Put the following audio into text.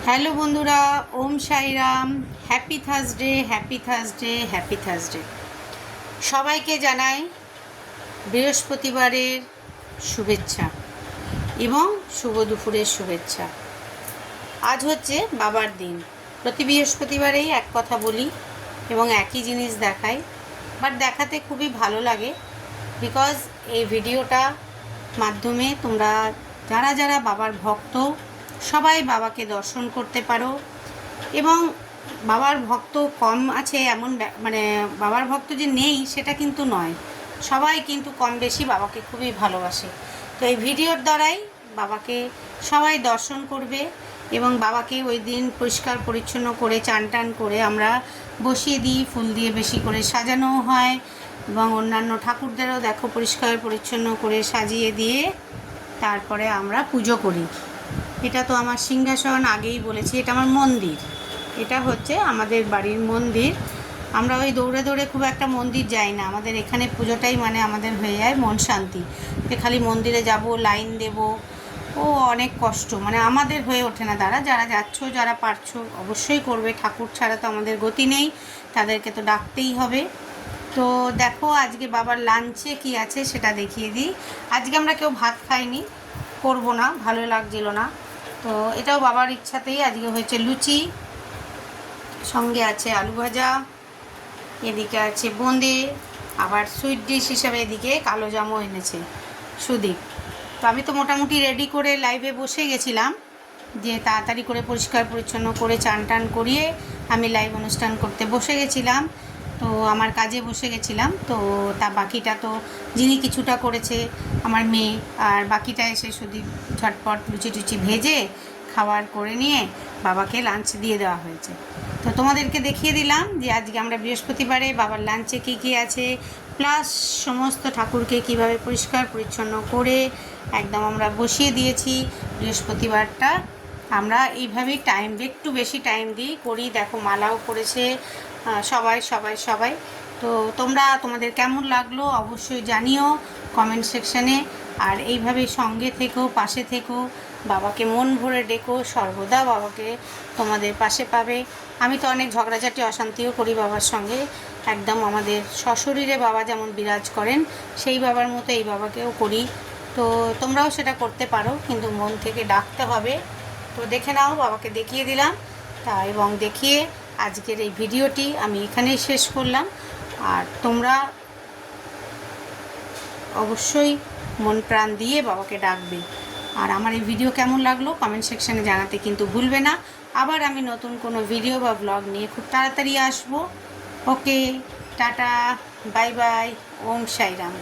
Hello বন্ধুরা, Om Sairam. Happy Thursday, happy Thursday, happy Thursday. সবাইকে জানাই বৃহস্পতিবারের শুভেচ্ছা এবং শুভ দুপুরের শুভেচ্ছা। আজ হচ্ছে বাবার দিন। প্রতি বৃহস্পতিবারেই এক কথা বলি এবং একই জিনিস দেখাই, বাট দেখাতে খুবই ভালো লাগে। বিকজ এই ভিডিওটা মাধ্যমে তোমরা যারা যারা বাবার ভক্ত সবাই বাবাকে দর্শন করতে পারো। এবং বাবার ভক্ত কম আছে এমন মানে বাবার ভক্ত যে নেই সেটা কিন্তু নয়, সবাই কিন্তু কম বেশি বাবাকে খুবই ভালোবাসে। তো এই ভিডিওর দ্বারাই বাবাকে সবাই দর্শন করবে এবং বাবাকে ওই দিন পরিষ্কার পরিচ্ছন্ন করে চান টান করে আমরা বসিয়ে দিই, ফুল দিয়ে বেশি করে সাজানোও হয় এবং অন্যান্য ঠাকুরদেরও দেখো পরিষ্কার পরিচ্ছন্ন করে সাজিয়ে দিয়ে তারপরে আমরা পুজো করি। এটা তো আমার সিংহাসন, আগেই বলেছি, এটা আমার মন্দির। এটা হচ্ছে আমাদের বাড়ির মন্দির। আমরা ওই দৌড়ে দৌড়ে খুব একটা মন্দির যাই না, আমাদের এখানে পুজোটাই মানে আমাদের হয়ে যায় মন শান্তি। যে খালি মন্দিরে যাব, লাইন দেব, ও অনেক কষ্ট, মানে আমাদের হয়ে ওঠে না। যারা যাচ্ছ, যারা পারছো অবশ্যই করবে, ঠাকুর ছাড়া তো আমাদের গতি নেই, তাদেরকে তো ডাকতেই হবে। তো দেখো আজকে বাবার লাঞ্চে কি আছে সেটা দেখিয়ে দিই। আজকে আমরা কেউ ভাত খাইনি, করবো না, ভালো লাগছিল না। তো এটাও বাবার ইচ্ছাতেই আজকে হয়েছে লুচি, সঙ্গে আছে আলু ভাজা, এদিকে আছে বোঁদে, আবার সুইট ডিশ হিসাবে এদিকে কালো জামও এনেছে সুদীপ। তো আমি তো মোটামুটি রেডি করে লাইভে বসে গেছিলাম, যে তাড়াতাড়ি করে পরিষ্কার পরিচ্ছন্ন করে চান টান করিয়ে আমি লাইভ অনুষ্ঠান করতে বসে গেছিলাম। তো আমার কাজে বসে গেছিলাম। তো তা বাকিটা তো যিনি কিছুটা করেছে আমার মেয়ে, আর বাকিটা এসে শুধু ঝটপট লুচি টুচি ভেজে খাবার করে নিয়ে বাবাকে লাঞ্চ দিয়ে দেওয়া হয়েছে। তো তোমাদেরকে দেখিয়ে দিলাম যে আজকে আমরা বৃহস্পতিবারে বাবার লাঞ্চে কী কী আছে, প্লাস সমস্ত ঠাকুরকে কিভাবে পরিষ্কার পরিচ্ছন্ন করে একদম আমরা বসিয়ে দিয়েছি। বৃহস্পতিবারটা আমরা এইভাবেই একটু বেশি টাইম দিই করি। দেখো মালাও করেছে সবাই সবাই সবাই। তো তোমাদের কেমন লাগলো অবশ্যই জানিও কমেন্ট সেকশানে। আর এইভাবেই সঙ্গে থেকো, পাশে থেকো, বাবাকে মন ভরে ডেকো, সর্বদা বাবাকে তোমাদের পাশে পাবে। আমি তো অনেক ঝগড়াঝাটি অশান্তিও করি বাবার সঙ্গে, একদম আমাদের সশরীরে বাবা যেমন বিরাজ করেন সেই বাবার মতো এই বাবাকেও করি। তো তোমরাও সেটা করতে পারো, কিন্তু মন থেকে ডাকতে হবে। তো দেখে নাও, বাবাকে দেখিয়ে দিলাম এবং দেখিয়ে আজকের এই ভিডিওটি আমি এখানেই শেষ করলাম। আর তোমরা অবশ্যই মন প্রাণ দিয়ে বাবাকে ডাকবে। আর আমার এই ভিডিও কেমন লাগলো কমেন্ট সেকশানে জানাতে কিন্তু ভুলবে না। আবার আমি নতুন কোনো ভিডিও বা ব্লগ নিয়ে খুব তাড়াতাড়ি আসবো। ওকে, টাটা, বাই বাই, ওম সাইরাম।